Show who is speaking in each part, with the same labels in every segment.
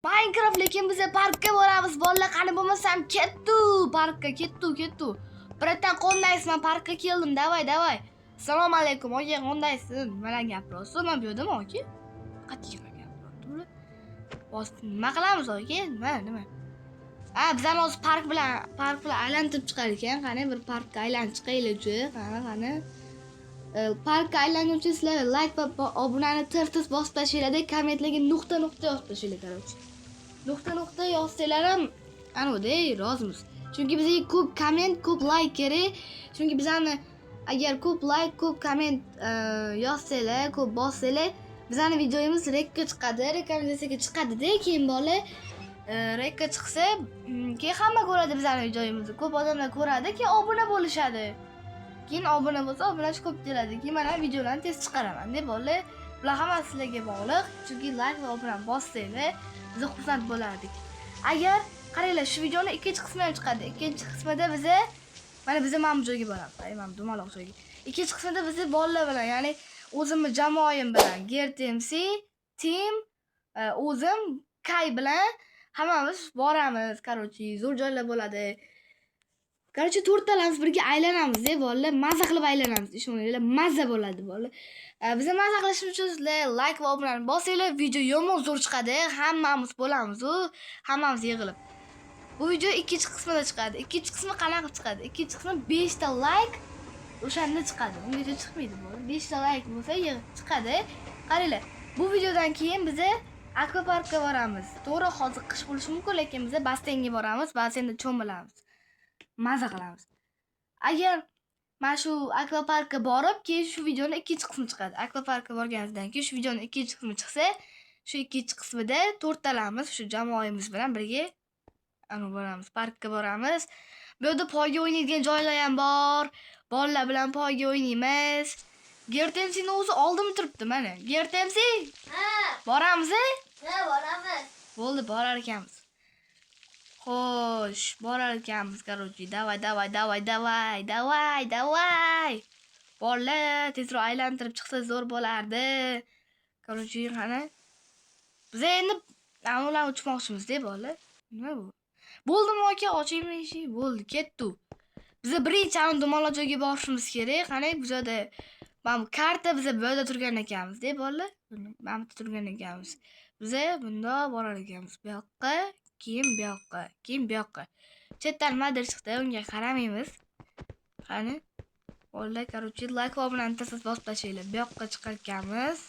Speaker 1: Minecraft lekin biz parkka boramiz. Bolalar qani bo'lmasam kettu, parkka kettu. Biratan qondaysiz? Men parkka keldim. Davay. Assalomu alaykum. Oke, qondaysiz? Mana gapirasiz. Men bu yerdaman, oke. Qattiq gapiradi. Nima qilamiz, oke? Nima? Bizlar hozir park bilan aylantirib chiqar ekan. Qani bir parkka aylanib chiqaylik-chi. Qani. Parkka aylanguncha sizlar like va obunani tirtis bosib tashlanglar, kommentlarga nuqta yozib tashlanglar, короче. Nuqta yozsanglar ham anoday rozimiz. Chunki bizga ko'p komment, ko'p like kerak. Chunki bizani agar ko'p like, ko'p komment yozsanglar, ko'p bossanglar, bizani videomiz rekka chiqadi, rekomendatsiyaga chiqadi-da, keyin bola rekka chiqsa, keyin hamma ko'radi bizani videomizni. Ko'p odamlar ko'radi, keyin obuna bo'lishadi. Keyin obuna bo'lsa, obunachi ko'p keladi. Keyin men ham videolarni tez chiqaraman deb bolalar. Bular hammasi sizlarga bog'liq. Chunki like va obuna bossanglar, biz xursand bo'lardik. Agar qaranglar, shu videoni ikkinchi qismi ham chiqadi. Ikkinchi qismida mana biz ham bu joyga boramiz. Mana dumaloq joyga. Ikkinchi qismida biz bolalar bilan, ya'ni o'zimni jamoam bilan, GerTMC, Team, o'zim Kay bilan hammamiz boramiz. Короче, zo'r joylar bo'ladi. Короче, to'rtalamiz birga aylanamiz-da, bolalar. Mazza qilib aylanamiz. Ishoninglar, mazza bo'ladi, bolalar. Biz mazza qilishimiz uchun sizlar like va obunani bosinglar, video yomon zo'r chiqadi. Hammamiz bo'lamiz-ku, hammamiz yig'ilib. Bu video ikkinchi qismida chiqadi. Ikkinchi qismi qanaqa chiqadi? Ikkinchi qismi 5 ta like o'shanda chiqadi. Ungacha chiqmaydi bu. 5 ta like bo'lsa chiqadi. Qaranglar. Bu videodan keyin biz akvaparkka boramiz. To'g'ri, hozir qish bo'lishi mumkin, lekin biz basseynga boramiz. Bassenda cho'milamiz. Maza qilamiz. Agar mana shu akvaparkka borib, keyin shu videoning ikkinchi qismi chiqadi. Akvaparkka borganimizdan keyin shu videoning ikkinchi qismi chiqsa, shu ikkinchi qismida to'rtalamiz shu jamoamiz bilan birga boramiz, parkka boramiz. Bu yerda poyga o'ynaydigan joylar ham bor. Bolalar bilan poyga o'ynaymiz. GerTMC'ni o'zi oldimda turibdi mana. GerTMC?
Speaker 2: Ha.
Speaker 1: Boramiz?
Speaker 2: Ha, boramiz.
Speaker 1: Bo'ldi, borar ekanmiz. Xo'sh, borar ekanmiz, короче. Davay. Bolalar, tezroq aylantirib chiqsa zo'r bo'lardi. Короче, qani. Biz endi ular uchmoqchimiz-da, bolalar. Nima bu? Bo'ldimi aka, ochaymi eshik? Bo'ldi, ketdi. Biz birinchi dumaloq joyga borishimiz kerak. Qani, bu joyda mana bu karta biz bu yerda turgan ekanmiz-da, bolalar. Mana bu turgan ekanmiz. Biz bunda borar ekanmiz. Bu yoqqa, keyin bu yoqqa. Chetdan nimadir chiqdi, unga qaramaymiz. Qani, bolalar, короче, like va obunani tez bosib tashlanglar. Bu yoqqa chiqar ekanmiz.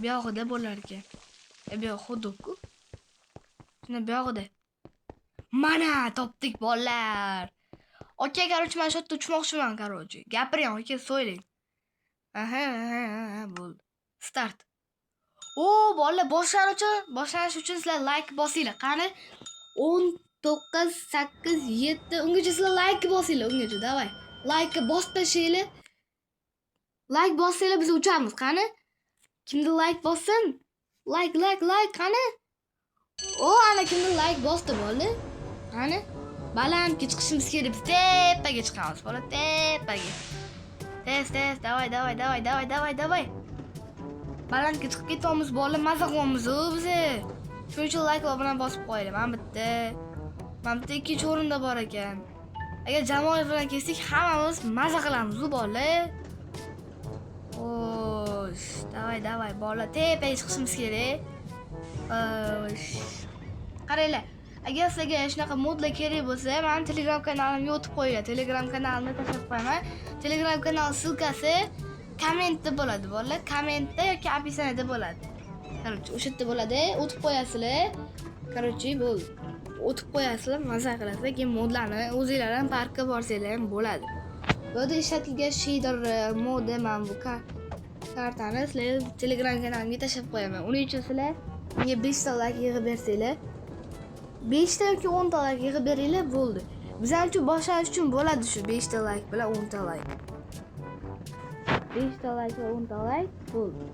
Speaker 1: Bu yoqda bo'lar ekan. Bu yoq xuddi-ku. Shuna bu yoqda. Mana topdik, bolalar. Aka, короче, men shu yerda uchmoqchiman, короче. Gapiring, aka, so'ylang. Aha, bo'ldi. Start. Bolalar, boshlanish uchun sizlar like bosinglar. Qani? 10, 9, 8, 7. Ungacha sizlar like bosinglar, ungacha, davay. Like bosib tashlanglar. Like bossanglar biz uchamiz, qani? Kimda like bossin? Like, qani? Ana kimda like bosdi, bolalar? Qani? Balandga chiqishimiz kerak. Biz tepaga chiqamiz, bolalar, tepaga. Tez, davay. Balandga chiqib ketamiz, bolalar, mazza qilamiz-ku biz. Shuning uchun like va obuna bosib qo'yinglar. Mana bitta ikkinchi o'rinda bor ekan. Agar jamoa bilan kelsak, hammamiz mazza qilamiz-ku, bolalar. Xo'sh, davay, bolalar, tepaga chiqishimiz kerak. Qaranglar. Agar sizlarga shunaqa modlar kerak bo'lsa, men Telegram kanalimga yotib qo'yinglar. Telegram kanalimni tashlab qo'yaman. Telegram kanal silkasi kommentda bo'ladi, bolalar. Kommentda yoki описаниеda bo'ladi. Короче, o'sha yerda bo'ladi. O'tib qo'yasizlar. Короче, bo'ldi. O'tib qo'yasizlar, mazza qilasizlar. Keyin modlarni o'zingizlar ham parkka borsanglar ham bo'ladi. Bu yerda ishlatilgan shader modi mana bu kartani sizlar Telegram kanalimga tashlab qo'yaman. Uning uchun sizlar menga 5 ta like yig'ib bersanglar, 5 ta yoki 10 ta like yig'ib beringlar, bo'ldi. Bizlar uchun boshlanish uchun bo'ladi shu 5 ta like bilan 10 ta like. 5 ta like va 10 ta like bo'ldi.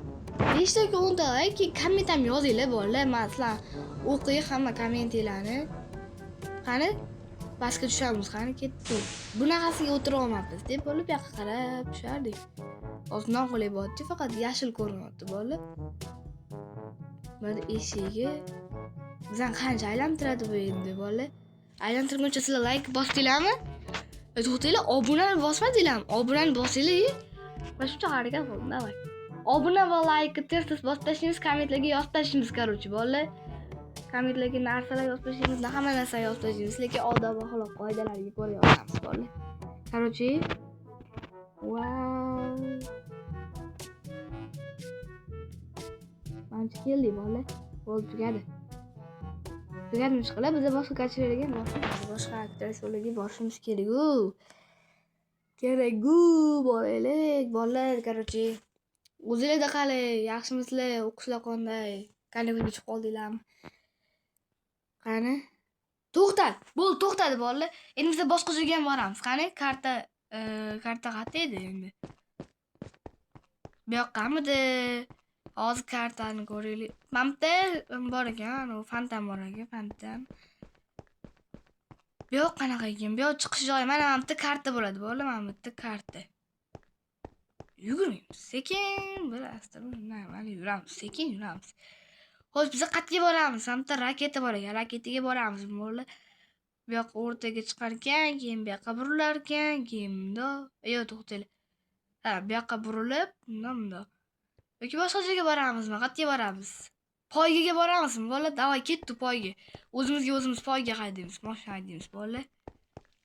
Speaker 1: 5 ta yoki 10 ta like, komment ham yozinglar, bolalar. Men sizlar o'qiy hamma kommentinglarni. Qani? Pastga tushamiz, qani ketdi. Bunaqasiga o'tira olmayapmiz deb bo'lib, bu yoqqa qarab tushardik. Hozir noqulay bo'lyapti, faqat yashil ko'rinyapti, bolalar. Mana eshigi. Bizdan qancha aylantiradi bu endi bolalar? Aylantirguncha sizlar like bosdinglarmi? To'xtanglar, obunani bosmadinglarmi? Obunani bosinglar. Mana shuncha harakat qildim, davay. Obuna va like tez bosib tashlaymiz, kommentlarga yozib tashlaymiz, короче, bolalar. Kommentlarga narsalar yozib tashlaymiz, hamma narsa yozib tashlaymiz, lekin odob va axloq qoidalariga ko'ra yozamiz, bolalar. Короче, wow. Mancha keldik, bolalar. Bo'ldi, tugadi. Tugadimi chiqlar? Biz boshqa kachiralarga boshqa aktrishlarga borishimiz kerak-ku. Bolalar, короче. O'zingizda qali, yaxshimisizlar? O'qishlar qanday? Kanalga chiqib qoldinglarmi? Qani? To'xtadi bolalar. Endi biz boshqa joyga ham boramiz. Qani? Karta qayerda edi endi? Bu yoqqamidi? Hozir kartani ko'raylik. Mamta bor ekan, u Fantam bor ekan, Fantam. Bu yoq qanaqa ekan? Bu yoq chiqish joyi. Mana mamta karta bo'ladi, bolalar, mana bu yerda karta. Yugurmaymiz. Sekin, bir mana yuramiz, sekin yuramiz. Xo'sh, biz qayerga boramiz? Mamta raketa bor ekan, raketaga boramiz, bolalar. Bu yoq o'rtaga chiqar ekan, keyin bu yoqqa burilar ekan, keyin bundoq. Yo'q, to'xtanglar. Ha, bu yoqqa burilib, bundoq. Yoki boshqa joyga boramizmi? Qayerga boramiz? Poygaga boramizmi, bolalar? Davay, ketdi poyga. O'zimizga poyga haydaymiz, mashina haydaymiz, bolalar.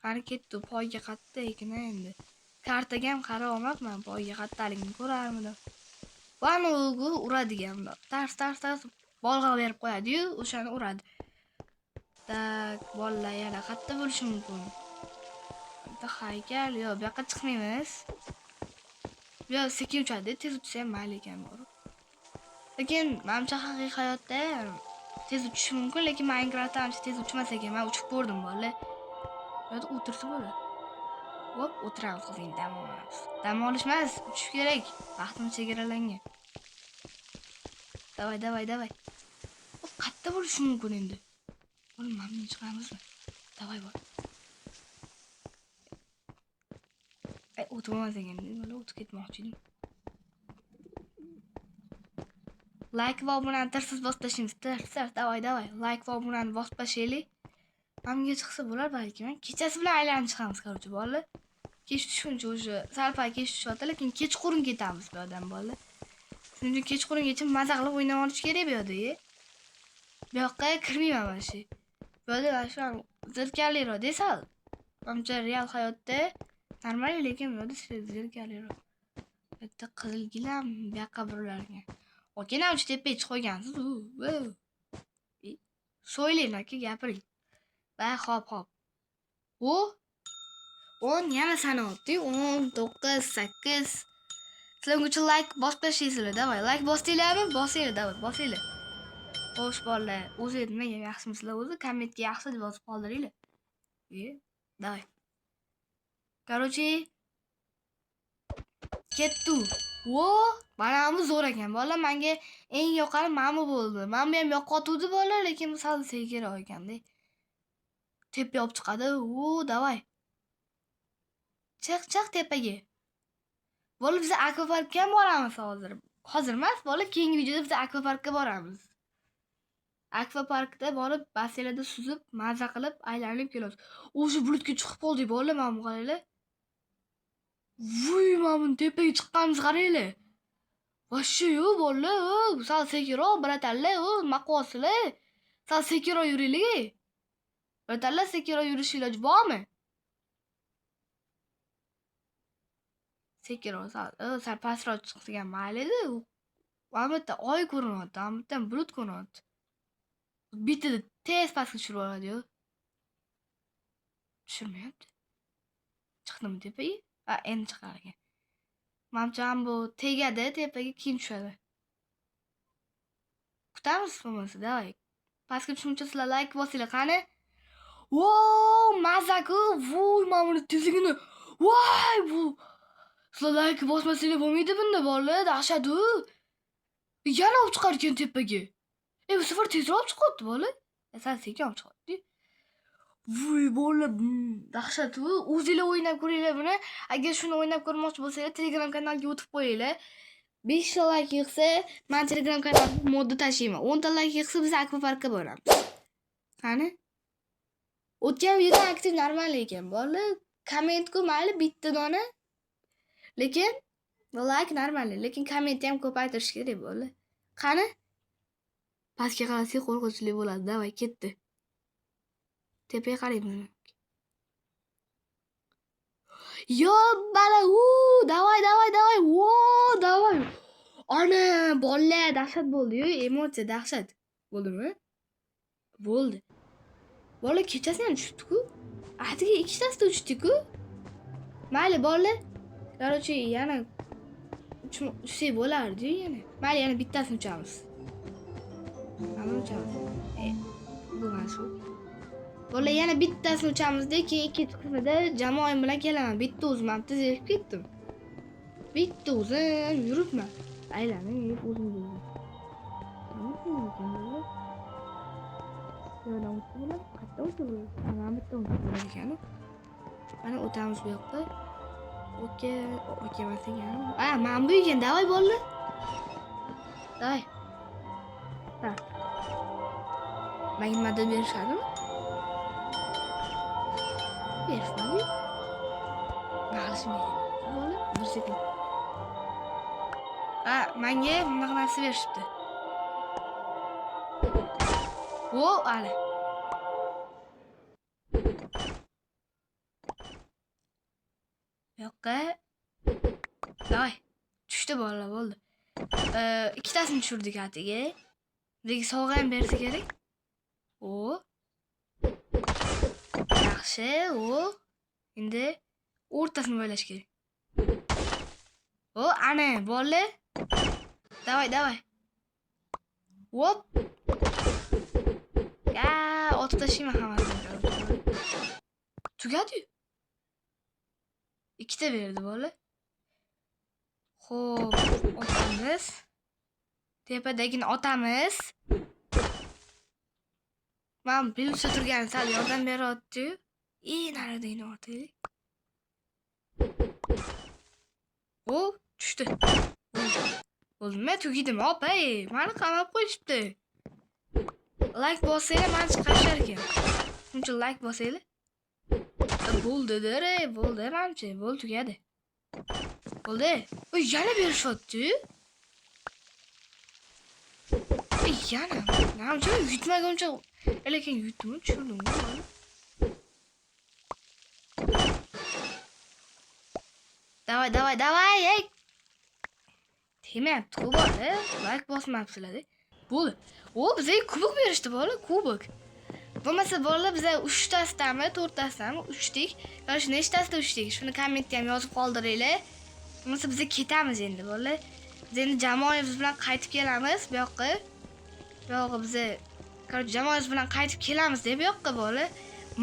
Speaker 1: Qani ketdi poyga qayerda ekan endi? Kartaga ham qarab olmabman, poyga qayerdaligini ko'rarmidim. Vani uradigan bundoq. Tars bolg'a berib qo'yadi-yu, o'shani uradi. Tak, bolalar, yana qayerda bo'lishi mumkin? Bitta haykal, yo'q, bu yoqqa chiqmaymiz. Yo, sekin uchadi, tez uchsa ham mayli ekan bor. Lekin menimcha haqiqiy hayotda tez uchishi mumkin, lekin Minecraftda ancha tez uchmas ekan. Men uchib ko'rdim, bolalar. Yo'q, o'tirsa bo'ladi. Hop, o'tiramiz, hozir dam olamiz. Dam olish emas, uchish kerak. Vaqtimiz chegaralangan. Davay. Qayerda bo'lishi mumkin endi? Oğlum, mamnun chiqamizmi? Davay bor. O'tib ekan, mana o'tib ketmoqchi edim. Like va obunani tarsiz bosib tashlaymiz. Davay. Like va obunani bosib tashlaylik. Mamga chiqsa bo'lar balki. Men kechasi bilan aylanib chiqamiz, короче, bolalar. Kech tushguncha o'sha salpa kech tushyapti, lekin kechqurun ketamiz bu yerdan, bolalar. Shuning uchun kechqurungacha maza qilib o'ynab olish kerak bu yerda. Bu yoqqa kirmayman mana shu. Bu yerda mana shu zirkaliroq desal. Menimcha real hayotda normal, lekin bu yerda zirkaliroq. Bitta qizil gilam bu yoqqa burilargan. Okey, uch tepaga chiqib qo'ygansiz. So'ylang aka, gapiring. Va hop. 10 yana sanayapti. 10, 9, 8. Sizlar uchun like bosib tashlaysizlar, davay. Like bosdinglarmi? Bosinglar, davay, bosinglar. Xo'sh, bolalar, o'zingiz nimaga yaxshimisizlar o'zi? Kommentga yaxshi deb yozib qoldiringlar. Davay. Короче, ketdi. Mana bu zo'r ekan, bolalar. Menga eng yoqqani mana bu bo'ldi. Menga ham yoqqotuvdi, bolalar, lekin bu sal sekinroq ekanda. Tepaga olib chiqadi. Davay. Chiq tepaga. Bolalar, biz akvaparkka ham boramiz hozir. Hozir emas, bolalar, keyingi videoda biz akvaparkka boramiz. Akvaparkda borib, basseynda suzib, maza qilib, aylanib kelamiz. O'sha bulutga chiqib qoldik, bolalar, mana bu qaranglar. Mana bu tepaga chiqqanimiz qaranglar. Voshsho yo'q, bolalar. Sal sekinroq, bratanlar, nima qilyapsizlar? Sal sekinroq yuringlar. Bratanlar, sekinroq yurish iloji bormi? Sekinroq, sal pastroq chiqsa mayli-da. Mana bu yerda oy ko'rinyapti, mana bu yerda bulut ko'rinyapti. Bitta tez pastga tushirib oladi-yu. Tushirmayapti. Chiqdimi tepaga? Endi chiqar ekan. Menimcha bu tegadi, tepaga keyin tushadi. Kutamiz bo'lmasa, davay. Pastga tushguncha sizlar like bosinglar, qani? Mazaku. Mana buni tezligini. Bu. Sizlar like bosmasanglar bo'lmaydi bunda, bolalar, dahshat-u. Yana olib chiqar ekan tepaga. Bu sefer tezroq chiqyapti, bolalar. Sal sekin olib chiqyapti. Bolalar, dahshat-u. O'zinglar o'ynab ko'ringlar buni. Agar shuni o'ynab ko'rmoqchi bo'lsanglar, Telegram kanaliga o'tib qo'yinglar. 5 ta like yig'sa, men Telegram kanalimga modda tashlayman. 10 ta like yig'sa biz akvaparkka boramiz. Qani? O'tgan videoda aktiv normal ekan. Bola komment-ku mayli bitta dona. Lekin like normal, lekin kommentni ham ko'paytirish kerak bola. Qani? Pastga qarasak qo'rqinchli bo'ladi. Davay, ketdi. Tepaga qarayman. Yo, bala, davay. Wo, davay. Ana, bolalar dahshat bo'ldi-yu, emotsiya dahshat. Bo'ldimi? Bo'ldi. Bola kechasi ham tushdi-ku. Atigi ikkitasida uchdi-ku. Mayli, bola. Короче, yana uchsak bo'lardi-yu yana. Mayli, yana bittasini uchamiz. Mana uchamiz. Bu mana shu. Bola yana bittasini uchamizda, keyin ikkinchi qismida jamoam bilan kelaman. Bitta o'zim ham tezlashib ketdim. Bitta o'zim yuribman. Aylanib yurib o'zim bo'ldim. Yo'ldan o'tib bo'ladi, qayerdan o'tib bo'ladi? Mana bitta o'tib bo'ladi ekan. Mana o'tamiz bu yoqqa. Okey emas ekan. Mana bu ekan, davay bo'ldi. Davay. Ha. Menga madad berishadimi? Berishmadi. Ma'lishmaydi. Bo'ldi, bir sekund. Menga bunaqa narsa berishibdi. Ali. Yo'qqa. Davay. Tushdi bolalar, bo'ldi. Ikkitasini tushirdik atiga. Lekin sovg'a ham bersa kerak. Yaxshi, endi o'rtasini bo'ylash kerak. Ana, bolalar. Davay. Hop. Otib tashlayman hammasini. Tugadi-yu. Ikkita berdi bola. Xo'p, otamiz. Tepadagini otamiz. Men bilsa turgan sal yordam beryapti-yu. Naridagini otaylik. Tushdi. Bo'ldi, tugidim, opay. Meni qamab qo'yishibdi. Like bosinglar, men chiqarishar ekan. Shuncha like bosinglar. Bo'ldi, bo'ldi, menimcha, bo'ldi, tugadi. Bo'ldi. Yana berishyapti. Yana. Menimcha yutmaguncha, lekin yutdim, tushirdim. Davay, ey. Temayapti-ku bola. Like bosmabsizlar. Bo'ldi. Bizga kubok berishdi bola, kubok. Bo'lmasa bolalar biz 3 tasidami, 4 tasidami uchdik. Yo'q, nechtasida uchdik? Shuni kommentga ham yozib qoldiringlar. Bo'lmasa biz ketamiz endi bolalar. Biz endi jamoamiz bilan qaytib kelamiz bu yoqqa. Bu yoqqa biz, jamoamiz bilan qaytib kelamiz deb bu yoqqa bolalar.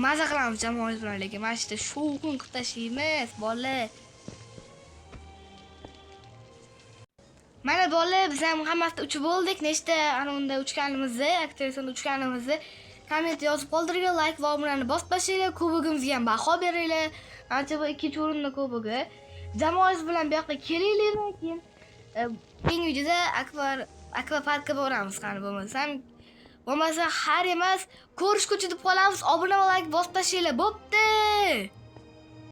Speaker 1: Maza qilamiz jamoamiz bilan, lekin mana shu yerda shovqin qilib tashlaymiz bolalar. Mana bolalar, biz ham hammasida uchib bo'ldik. Nechta unda uchganimizni, aktrisada uchganimizni komment yozib qoldiringlar, like va obunani bosib tashlaylar, kubogimizga ham baho beringlar. Ancha bu 2 o'rinli kubogi. Jamoangiz bilan bu yoqqa kelinglar, keyin keyingi videoda akvaparkka boramiz, qani bo'lmasa har emas, ko'rishguncha deb qolamiz. Obuna va like bosib tashlaylar. Bo'pti.